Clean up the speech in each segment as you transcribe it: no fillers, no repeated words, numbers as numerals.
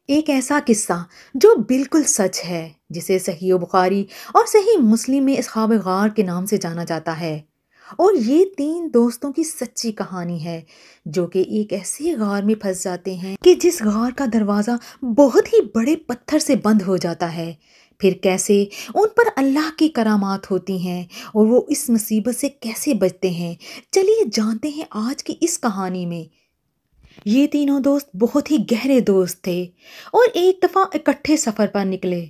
ایک ایسا قصہ جو بالکل سچ ہے، جسے صحیح بخاری اور صحیح مسلم میں اصحاب غار کے نام سے جانا جاتا ہے۔ اور یہ تین دوستوں کی سچی کہانی ہے جو کہ ایک ایسے غار میں پھنس جاتے ہیں کہ جس غار کا دروازہ بہت ہی بڑے پتھر سے بند ہو جاتا ہے۔ پھر کیسے ان پر اللہ کی کرامات ہوتی ہیں اور وہ اس مصیبت سے کیسے بچتے ہیں، چلیے جانتے ہیں آج کی اس کہانی میں۔ یہ تینوں دوست بہت ہی گہرے دوست تھے اور ایک دفعہ اکٹھے سفر پر نکلے۔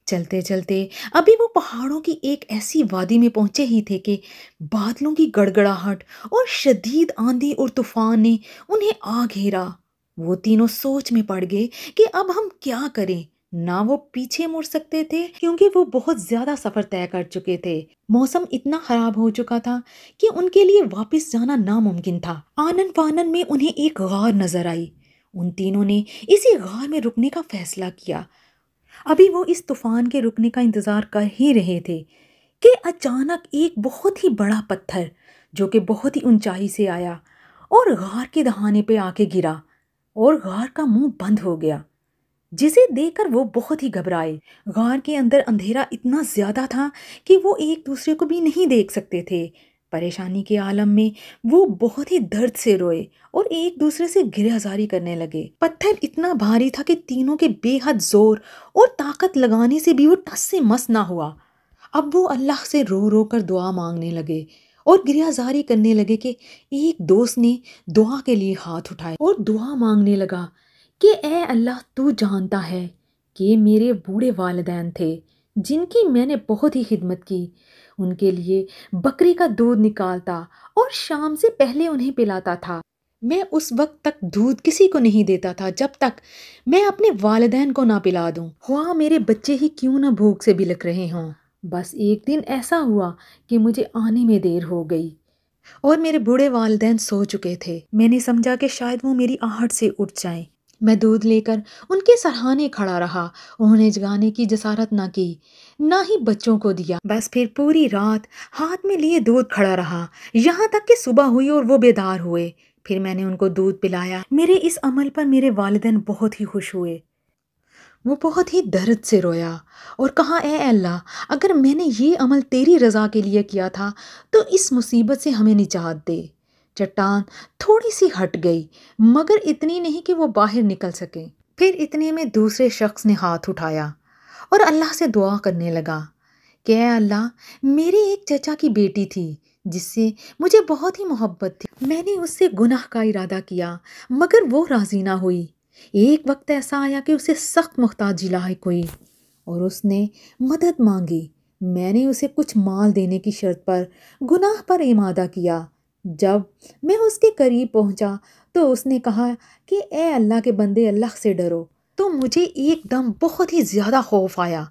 چلتے چلتے ابھی وہ پہاڑوں کی ایک ایسی وادی میں پہنچے ہی تھے کہ بادلوں کی گڑگڑاہٹ اور شدید آندھی اور طوفان نے انہیں آ گھیرا۔ وہ تینوں سوچ میں پڑ گئے کہ اب ہم کیا کریں۔ نہ وہ پیچھے مڑ سکتے تھے کیونکہ وہ بہت زیادہ سفر طے کر چکے تھے۔ موسم اتنا خراب ہو چکا تھا کہ ان کے لیے واپس جانا ناممکن تھا۔ آنن فانن میں انہیں ایک غار نظر آئی۔ ان تینوں نے اسی غار میں رکنے کا فیصلہ کیا۔ ابھی وہ اس طوفان کے رکنے کا انتظار کر ہی رہے تھے کہ اچانک ایک بہت ہی بڑا پتھر جو کہ بہت ہی اونچائی سے آیا اور غار کے دہانے پہ آ کے گرا اور غار کا منہ بند ہو گیا، جسے دیکھ کر وہ بہت ہی گھبرائے۔ غار کے اندر اندھیرا اتنا زیادہ تھا کہ وہ ایک دوسرے کو بھی نہیں دیکھ سکتے تھے۔ پریشانی کے عالم میں وہ بہت ہی درد سے روئے اور ایک دوسرے سے گریہ زاری کرنے لگے۔ پتھر اتنا بھاری تھا کہ تینوں کے بے حد زور اور طاقت لگانے سے بھی وہ ٹس سے مس نہ ہوا۔ اب وہ اللہ سے رو رو کر دعا مانگنے لگے اور گریہ زاری کرنے لگے کہ ایک دوست نے دعا کے لیے ہاتھ اٹھائے اور دعا مانگنے لگا کہ اے اللہ، تو جانتا ہے کہ میرے بوڑھے والدین تھے جن کی میں نے بہت ہی خدمت کی۔ ان کے لیے بکری کا دودھ نکالتا اور شام سے پہلے انہیں پلاتا تھا۔ میں اس وقت تک دودھ کسی کو نہیں دیتا تھا جب تک میں اپنے والدین کو نہ پلا دوں، خواہ میرے بچے ہی کیوں نہ بھوک سے بلک رہے ہوں۔ بس ایک دن ایسا ہوا کہ مجھے آنے میں دیر ہو گئی اور میرے بوڑھے والدین سو چکے تھے۔ میں نے سمجھا کہ شاید وہ میری آہٹ سے اٹھ جائیں۔ میں دودھ لے کر ان کے سرہانے کھڑا رہا، انہیں جگانے کی جسارت نہ کی، نہ ہی بچوں کو دیا۔ بس پھر پوری رات ہاتھ میں لیے دودھ کھڑا رہا یہاں تک کہ صبح ہوئی اور وہ بیدار ہوئے۔ پھر میں نے ان کو دودھ پلایا۔ میرے اس عمل پر میرے والدین بہت ہی خوش ہوئے۔ وہ بہت ہی درد سے رویا اور کہا، اے اللہ، اگر میں نے یہ عمل تیری رضا کے لیے کیا تھا تو اس مصیبت سے ہمیں نجات دے۔ چٹان تھوڑی سی ہٹ گئی مگر اتنی نہیں کہ وہ باہر نکل سکے۔ پھر اتنے میں دوسرے شخص نے ہاتھ اٹھایا اور اللہ سے دعا کرنے لگا کہ اے اللہ، میرے ایک چچا کی بیٹی تھی جس سے مجھے بہت ہی محبت تھی۔ میں نے اس سے گناہ کا ارادہ کیا مگر وہ راضی نہ ہوئی۔ ایک وقت ایسا آیا کہ اسے سخت محتاجی لاحق ہوئی اور اس نے مدد مانگی۔ میں نے اسے کچھ مال دینے کی شرط پر گناہ پر امادہ کیا۔ جب میں اس کے قریب پہنچا تو اس نے کہا کہ اے اللہ کے بندے، اللہ سے ڈرو۔ تو مجھے ایک دم بہت ہی زیادہ خوف آیا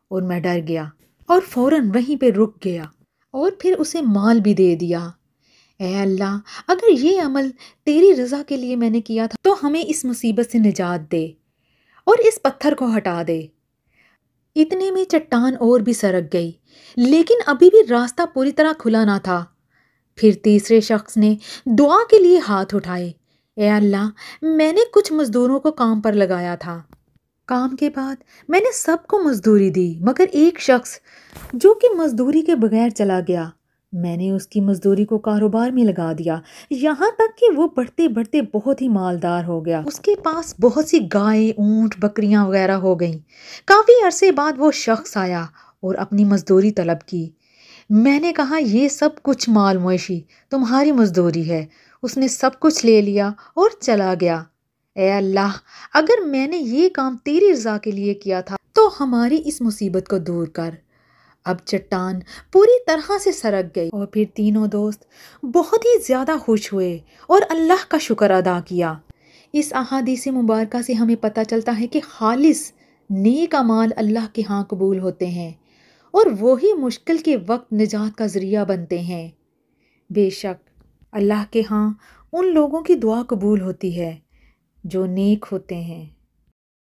اور میں ڈر گیا اور فوراً وہیں پہ رک گیا اور پھر اسے مال بھی دے دیا۔ اے اللہ، اگر یہ عمل تیری رضا کے لیے میں نے کیا تھا تو ہمیں اس مصیبت سے نجات دے اور اس پتھر کو ہٹا دے۔ اتنے میں چٹان اور بھی سرک گئی لیکن ابھی بھی راستہ پوری طرح کھلا نہ تھا۔ پھر تیسرے شخص نے دعا کے لیے ہاتھ اٹھائے، اے اللہ، میں نے کچھ مزدوروں کو کام پر لگایا تھا۔ کام کے بعد میں نے سب کو مزدوری دی مگر ایک شخص جو کہ مزدوری کے بغیر چلا گیا، میں نے اس کی مزدوری کو کاروبار میں لگا دیا یہاں تک کہ وہ بڑھتے بڑھتے بہت ہی مالدار ہو گیا۔ اس کے پاس بہت سی گائے، اونٹ، بکریاں وغیرہ ہو گئیں۔ کافی عرصے بعد وہ شخص آیا اور اپنی مزدوری طلب کی۔ میں نے کہا، یہ سب کچھ مال مویشی تمہاری مزدوری ہے۔ اس نے سب کچھ لے لیا اور چلا گیا۔ اے اللہ، اگر میں نے یہ کام تیری رضا کے لیے کیا تھا تو ہماری اس مصیبت کو دور کر۔ اب چٹان پوری طرح سے سرک گئی اور پھر تینوں دوست بہت ہی زیادہ خوش ہوئے اور اللہ کا شکر ادا کیا۔ اس احادیث مبارکہ سے ہمیں پتہ چلتا ہے کہ خالص نیک اعمال اللہ کے ہاں قبول ہوتے ہیں اور وہی مشکل کے وقت نجات کا ذریعہ بنتے ہیں۔ بے شک اللہ کے ہاں ان لوگوں کی دعا قبول ہوتی ہے جو نیک ہوتے ہیں۔